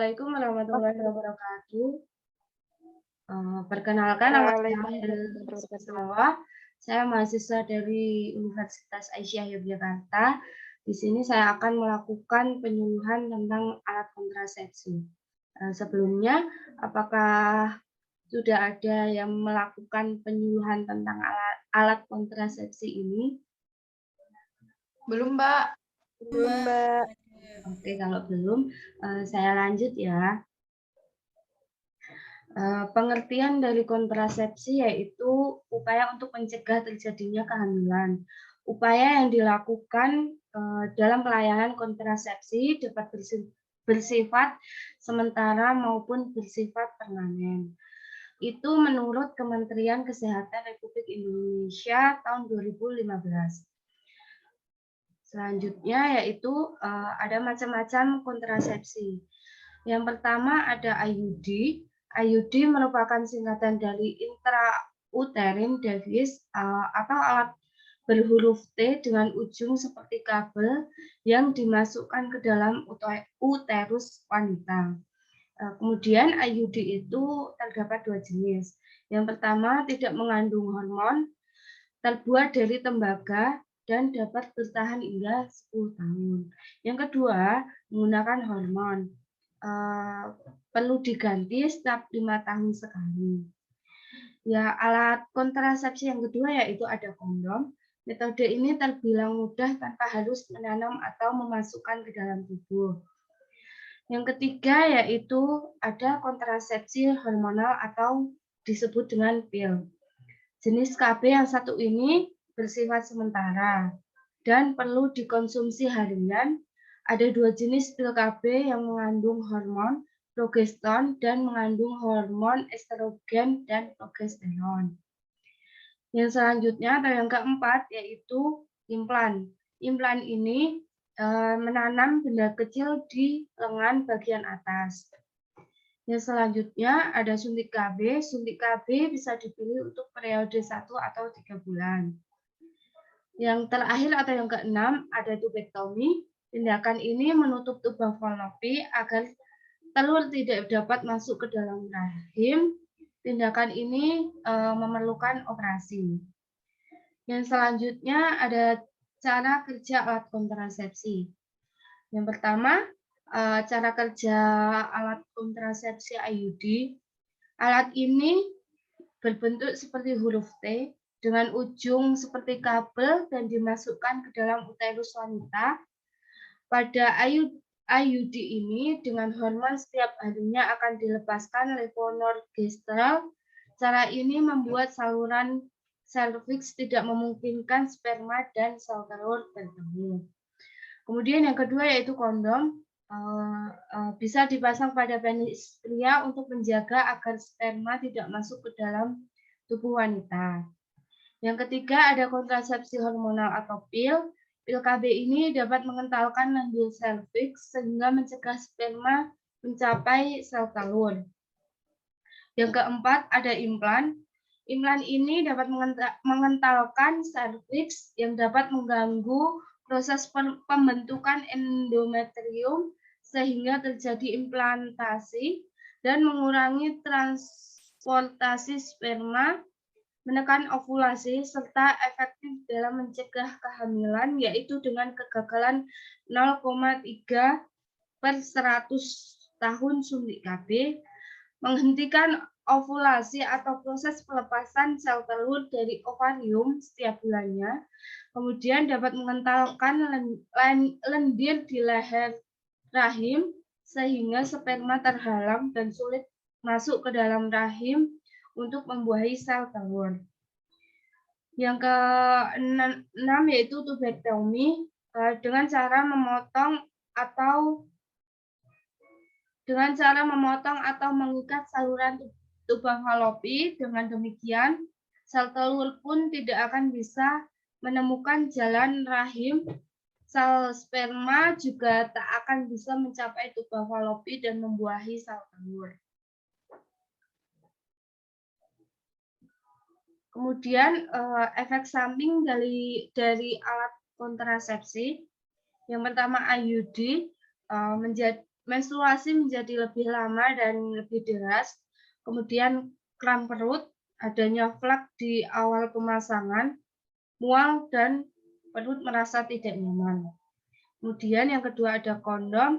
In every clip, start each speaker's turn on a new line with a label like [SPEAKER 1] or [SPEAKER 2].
[SPEAKER 1] Assalamualaikum warahmatullahi wabarakatuh. Perkenalkan nama saya Sawah. Saya mahasiswa dari Universitas Aisyah Yogyakarta. Di sini saya akan melakukan penyuluhan tentang alat kontrasepsi. Sebelumnya, apakah sudah ada yang melakukan penyuluhan tentang alat kontrasepsi ini?
[SPEAKER 2] Belum, Mbak.
[SPEAKER 3] Belum, Mbak.
[SPEAKER 1] Oke, kalau belum, saya lanjut ya. Pengertian dari kontrasepsi yaitu upaya untuk mencegah terjadinya kehamilan. Upaya yang dilakukan dalam pelayanan kontrasepsi dapat bersifat sementara maupun bersifat permanen. Itu menurut Kementerian Kesehatan Republik Indonesia tahun 2015. Selanjutnya yaitu ada macam-macam kontrasepsi. Yang pertama ada IUD. IUD merupakan singkatan dari intrauterine device atau alat berhuruf T dengan ujung seperti kabel yang dimasukkan ke dalam uterus wanita. Kemudian IUD itu terdapat dua jenis. Yang pertama tidak mengandung hormon, terbuat dari tembaga dan dapat bertahan hingga 10 tahun. Yang kedua menggunakan hormon. Perlu diganti setiap 5 tahun sekali. Ya, alat kontrasepsi yang kedua yaitu ada kondom. Metode ini terbilang mudah tanpa harus menanam atau memasukkan ke dalam tubuh. Yang ketiga yaitu ada kontrasepsi hormonal atau disebut dengan pil. Jenis KB yang satu ini bersifat sementara dan perlu dikonsumsi harian. Ada dua jenis pil KB yang mengandung hormon progeston dan mengandung hormon estrogen dan progesteron. Yang selanjutnya atau yang keempat yaitu implan. Implan ini menanam benda kecil di lengan bagian atas. Yang selanjutnya ada suntik KB. Suntik KB bisa dipilih untuk periode 1 atau 3 bulan. Yang terakhir atau yang keenam ada tubektomi. Tindakan ini menutup lubang falopi agar telur tidak dapat masuk ke dalam rahim. Tindakan ini memerlukan operasi. Yang selanjutnya ada cara kerja alat kontrasepsi. Yang pertama, cara kerja alat kontrasepsi IUD. Alat ini berbentuk seperti huruf T dengan ujung seperti kabel dan dimasukkan ke dalam uterus wanita. Pada IUD ini dengan hormon setiap harinya akan dilepaskan levonorgestrel. Cara ini membuat saluran serviks tidak memungkinkan sperma dan sel telur bertemu. Kemudian yang kedua yaitu kondom. Bisa dipasang pada penis pria untuk menjaga agar sperma tidak masuk ke dalam tubuh wanita. Yang ketiga ada kontrasepsi hormonal atau pil. Pil KB ini dapat mengentalkan lendir serviks sehingga mencegah sperma mencapai sel telur. Yang keempat ada implan. Implan ini dapat mengentalkan serviks yang dapat mengganggu proses pembentukan endometrium sehingga terjadi implantasi dan mengurangi transportasi sperma, menekan ovulasi, serta efektif dalam mencegah kehamilan, yaitu dengan kegagalan 0,3 per 100 tahun suntik KB, menghentikan ovulasi atau proses pelepasan sel telur dari ovarium setiap bulannya, kemudian dapat mengentalkan lendir di leher rahim sehingga sperma terhalang dan sulit masuk ke dalam rahim untuk membuahi sel telur. Yang keenam yaitu tubektomi dengan cara memotong atau mengikat saluran lubang falopi. Dengan demikian, sel telur pun tidak akan bisa menemukan jalan rahim. Sel sperma juga tak akan bisa mencapai lubang falopi dan membuahi sel telur. Kemudian efek samping dari alat kontrasepsi. Yang pertama IUD menstruasi menjadi lebih lama dan lebih deras, kemudian kram perut, adanya flek di awal pemasangan, mual, dan perut merasa tidak nyaman. Kemudian yang kedua ada kondom,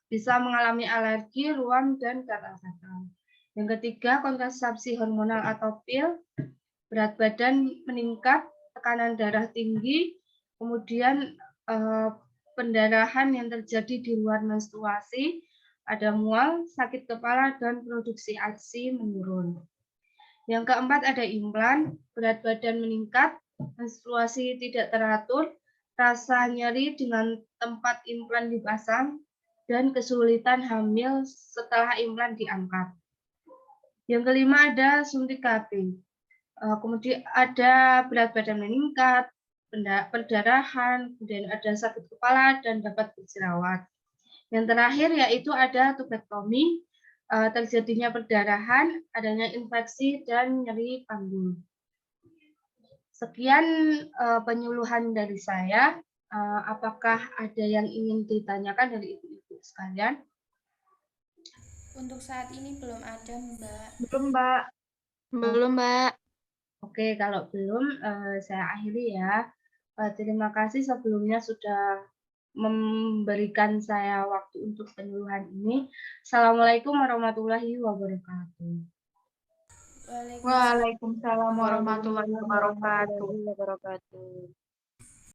[SPEAKER 1] bisa mengalami alergi, ruam, dan gatal-gatal. Yang ketiga kontrasepsi hormonal atau pil, berat badan meningkat, tekanan darah tinggi, kemudian pendarahan yang terjadi di luar menstruasi, ada mual, sakit kepala, dan produksi ASI menurun. Yang keempat ada implan, berat badan meningkat, menstruasi tidak teratur, rasa nyeri dengan tempat implan dipasang, dan kesulitan hamil setelah implan diangkat. Yang kelima ada suntik KB. Kemudian ada berat badan meningkat, perdarahan, kemudian ada sakit kepala, dan dapat berjerawat. Yang terakhir yaitu ada tubektomi, terjadinya perdarahan, adanya infeksi, dan nyeri panggul. Sekian penyuluhan dari saya. Apakah ada yang ingin ditanyakan dari ibu-ibu sekalian?
[SPEAKER 3] Untuk saat ini belum ada, Mbak.
[SPEAKER 1] Belum, Mbak.
[SPEAKER 2] Belum, Mbak.
[SPEAKER 1] Oke, kalau belum, saya akhiri ya. Terima kasih sebelumnya sudah memberikan saya waktu untuk penyuluhan ini. Assalamualaikum warahmatullahi wabarakatuh.
[SPEAKER 2] Waalaikumsalam warahmatullahi wabarakatuh.